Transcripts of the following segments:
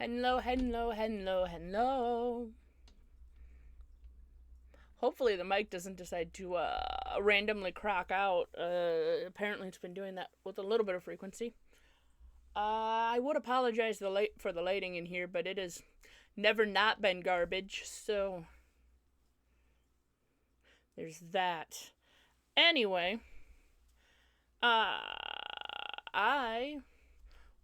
Hello, hello, hello, hello. Hopefully the mic doesn't decide to randomly crock out. Apparently it's been doing that with a little bit of frequency. I would apologize for the lighting in here, but it has never not been garbage, so there's that. Anyway, I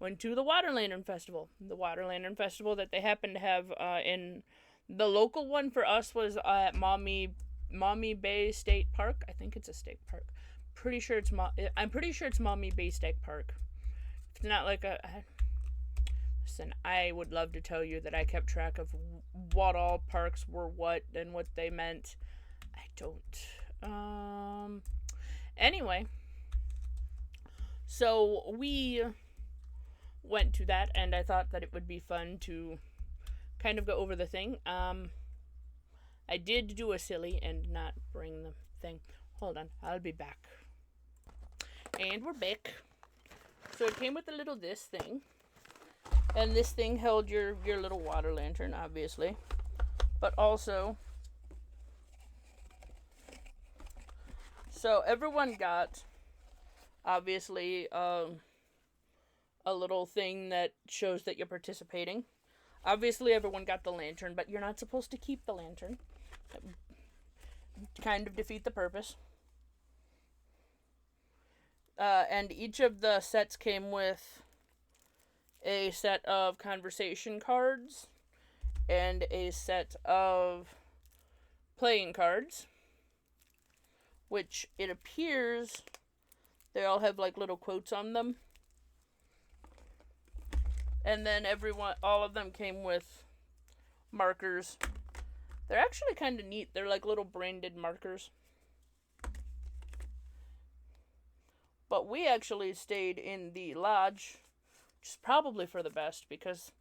went to the Water Lantern Festival. The Water Lantern Festival that they happen to have in the local one for us was at Maumee Bay State Park. I think it's a state park. I'm pretty sure it's Maumee Bay State Park. It's not like a. Listen, I would love to tell you that I kept track of what all parks were what and what they meant. I don't. Anyway, so we went to that, and I thought that it would be fun to kind of go over the thing. I did do a silly and not bring the thing. Hold on, I'll be back. And we're back. So it came with a little this thing. And this thing held your little water lantern, obviously. But also, so everyone got, obviously, a little thing that shows that you're participating. Obviously, everyone got the lantern, but you're not supposed to keep the lantern. That would kind of defeat the purpose. And each of the sets came with a set of conversation cards and a set of playing cards, which it appears they all have like little quotes on them. And then all of them came with markers. They're actually kind of neat. They're like little branded markers. But we actually stayed in the lodge, which is probably for the best because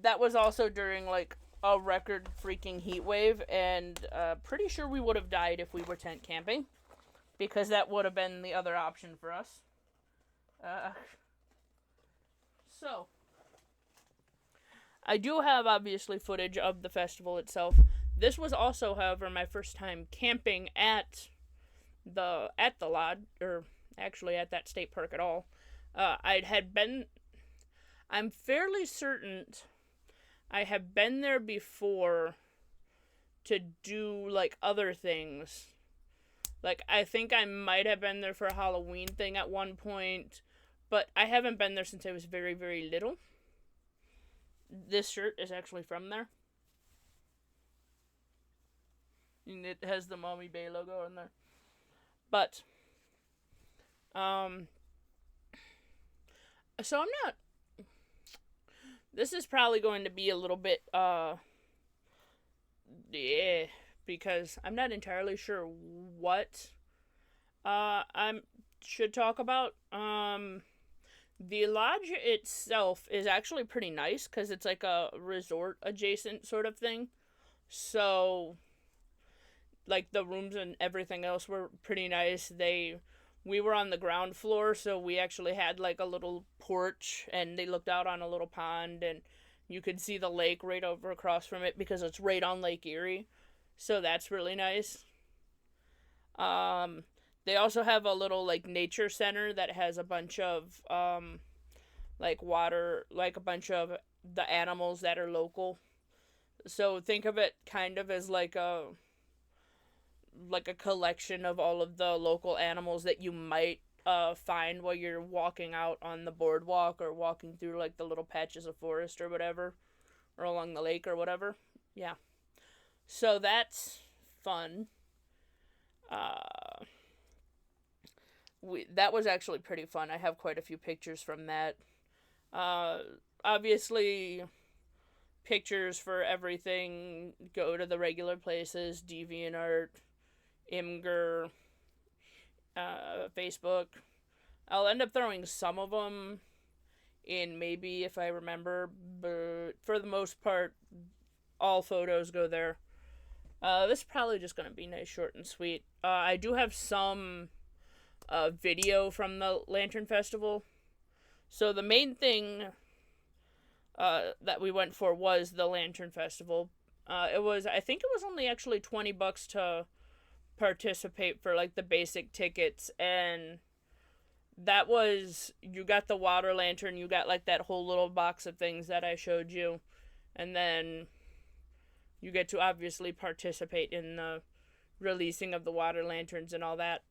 that was also during like a record freaking heat wave, and pretty sure we would have died if we were tent camping because that would have been the other option for us. So I do have obviously footage of the festival itself. This was also, however, my first time camping at the lodge, or actually at that state park at all. I'm fairly certain I have been there before to do like other things. Like I think I might have been there for a Halloween thing at one point, but I haven't been there since I was very, very little. This shirt is actually from there. And it has the Maumee Bay logo on there. But so I'm not. This is probably going to be a little bit yeah, because I'm not entirely sure what I should talk about. The lodge itself is actually pretty nice because it's like a resort adjacent sort of thing. So like the rooms and everything else were pretty nice. We were on the ground floor, so we actually had like a little porch, and they looked out on a little pond, and you could see the lake right over across from it because it's right on Lake Erie. So that's really nice. They also have a little like nature center that has a bunch of like water, like a bunch of the animals that are local. So think of it kind of as like a collection of all of the local animals that you might find while you're walking out on the boardwalk or walking through like the little patches of forest or whatever, or along the lake or whatever. Yeah. So that's fun. That was actually pretty fun. I have quite a few pictures from that. Obviously, pictures for everything go to the regular places: DeviantArt, Imgur, Facebook. I'll end up throwing some of them in maybe if I remember, but for the most part, all photos go there. This is probably just going to be nice, short, and sweet. I do have some video from the Lantern Festival. So the main thing that we went for was the Lantern Festival. I think it was only actually $20 to participate for like the basic tickets, and that was, you got the water lantern, you got like that whole little box of things that I showed you, and then you get to obviously participate in the releasing of the water lanterns and all that.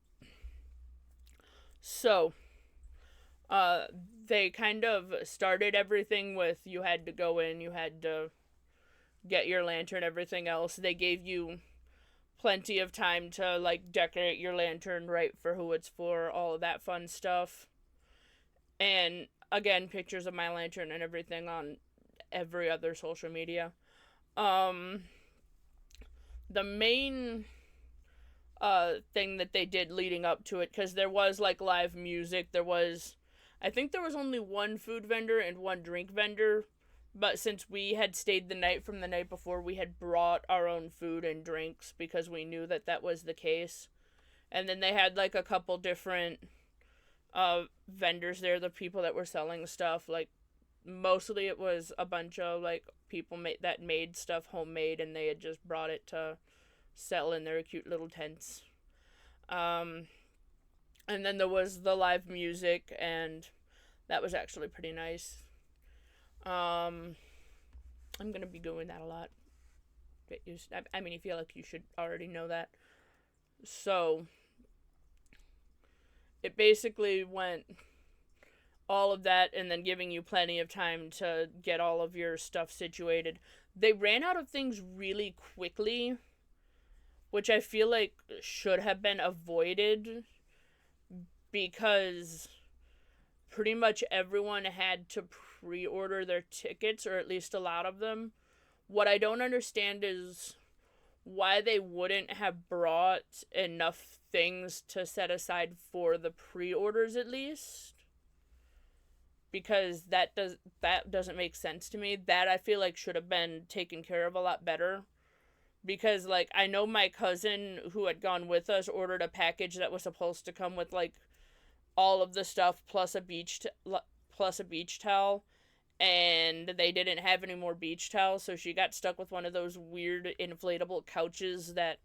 So, uh, they kind of started everything with, you had to go in, you had to get your lantern, everything else. They gave you plenty of time to like decorate your lantern right for who it's for, all of that fun stuff. And again, pictures of my lantern and everything on every other social media. Um the main thing that they did leading up to it, because there was like live music, I think there was only one food vendor and one drink vendor, but since we had stayed the night from the night before, we had brought our own food and drinks because we knew that that was the case. And then they had like a couple different vendors there, the people that were selling stuff. Like, mostly it was a bunch of like people that made stuff homemade, and they had just brought it to sell in their cute little tents. Um, and then there was the live music, and that was actually pretty nice. Um, I'm gonna be doing that a lot. Get used. I mean, I feel like you should already know that. So it basically went all of that, and then giving you plenty of time to get all of your stuff situated. They ran out of things really quickly, which I feel like should have been avoided, because pretty much everyone had to pre-order their tickets, or at least a lot of them. What I don't understand is why they wouldn't have brought enough things to set aside for the pre-orders at least, because that doesn't make sense to me. That I feel like should have been taken care of a lot better, because like I know my cousin who had gone with us ordered a package that was supposed to come with like all of the stuff plus a beach towel, and they didn't have any more beach towels, so she got stuck with one of those weird inflatable couches that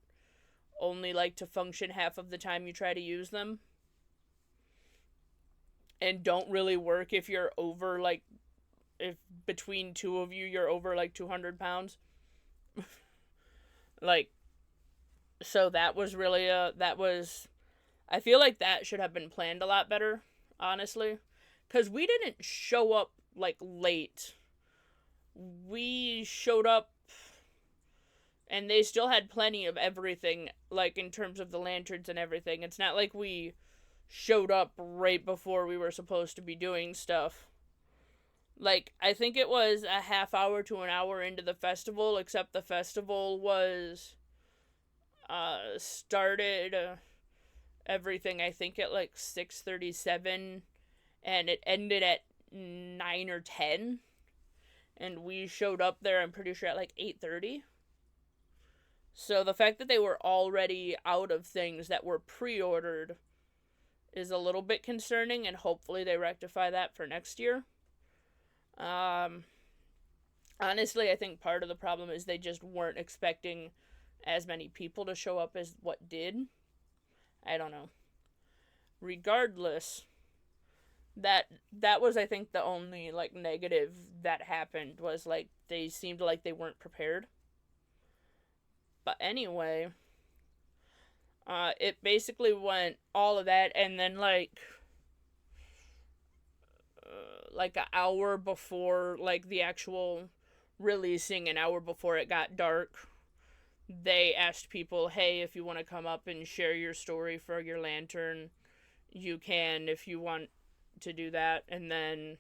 only like to function half of the time you try to use them, and don't really work if you're over like, if between two of you you're over like 200 pounds. Like, so that was really I feel like that should have been planned a lot better, honestly, because we didn't show up like late. We showed up and they still had plenty of everything, like in terms of the lanterns and everything. It's not like we showed up right before we were supposed to be doing stuff. Like, I think it was a half hour to an hour into the festival, except the festival was started everything, I think, at like 6:37, and it ended at 9 or 10, and we showed up there, I'm pretty sure, at like 8:30. So the fact that they were already out of things that were pre-ordered is a little bit concerning, and hopefully they rectify that for next year. Honestly, I think part of the problem is they just weren't expecting as many people to show up as what did. I don't know. Regardless, that was, I think, the only like negative that happened, was like they seemed like they weren't prepared. But anyway, it basically went all of that, and then like an hour before like the actual releasing, an hour before it got dark, they asked people, hey, if you want to come up and share your story for your lantern, you can, if you want to do that. And then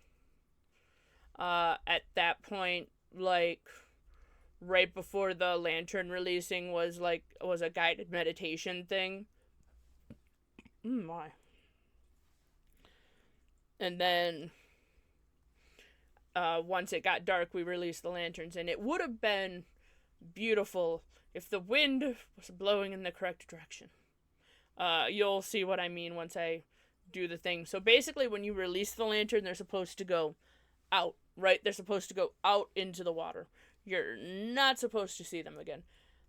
at that point, like right before the lantern releasing was a guided meditation thing. My. And then once it got dark, we released the lanterns, and it would have been beautiful if the wind was blowing in the correct direction. You'll see what I mean once I do the thing. So basically, when you release the lantern, they're supposed to go out, right? They're supposed to go out into the water. You're not supposed to see them again.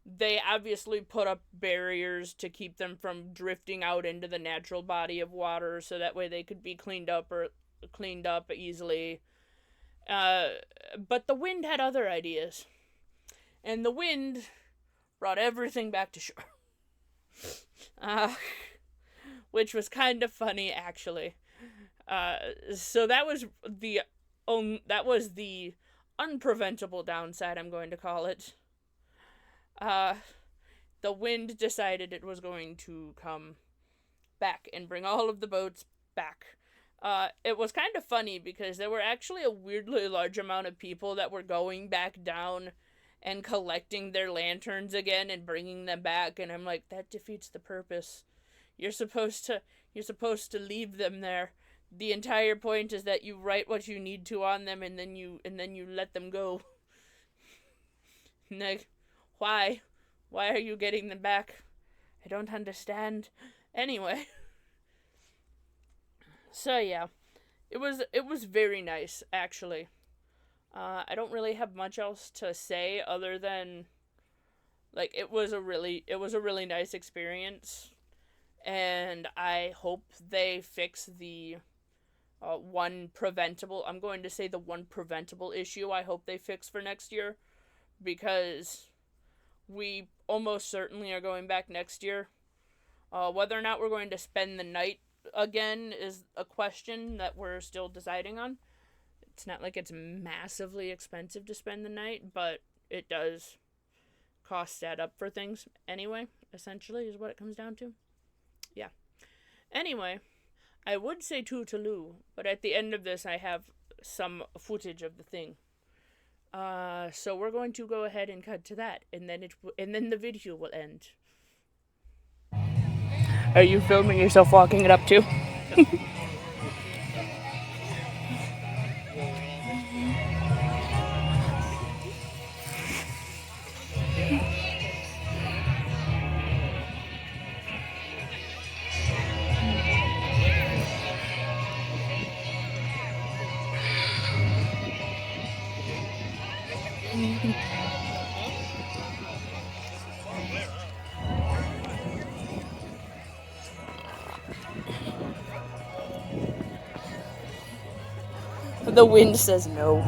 They obviously put up barriers to keep them from drifting out into the natural body of water, so that way they could be cleaned up easily. But the wind had other ideas, and the wind brought everything back to shore. Which was kind of funny, actually. So that was the unpreventable downside, I'm going to call it. The wind decided it was going to come back and bring all of the boats back. It was kind of funny because there were actually a weirdly large amount of people that were going back down and collecting their lanterns again and bringing them back, and I'm like, that defeats the purpose. You're supposed to leave them there. The entire point is that you write what you need to on them, and then you let them go. Like, why are you getting them back? I don't understand. Anyway, so yeah, it was very nice, actually. I don't really have much else to say other than, like, it was a really nice experience, and I hope they fix the one preventable issue I hope they fix for next year, because we almost certainly are going back next year. Whether or not we're going to spend the night again is a question that we're still deciding on. It's not like it's massively expensive to spend the night, but it does cost add up for things anyway, essentially, is what it comes down to. Yeah. Anyway, I would say toodaloo, but at the end of this I have some footage of the thing. So we're going to go ahead and cut to that, and then the video will end. Are you filming yourself walking it up too? The wind says no.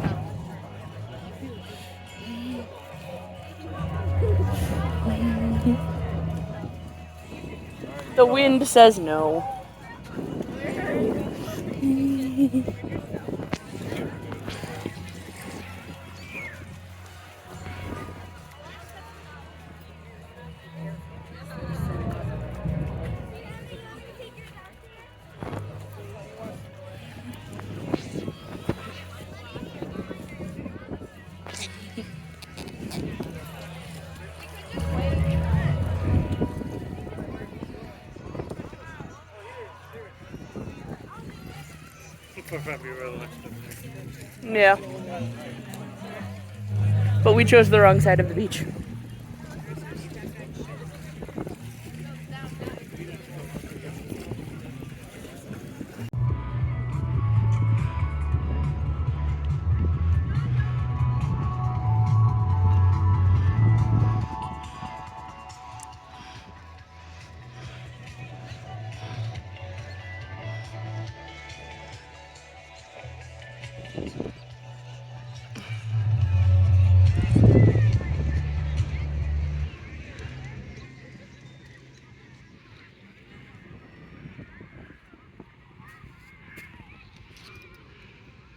The wind says no. Yeah. But we chose the wrong side of the beach.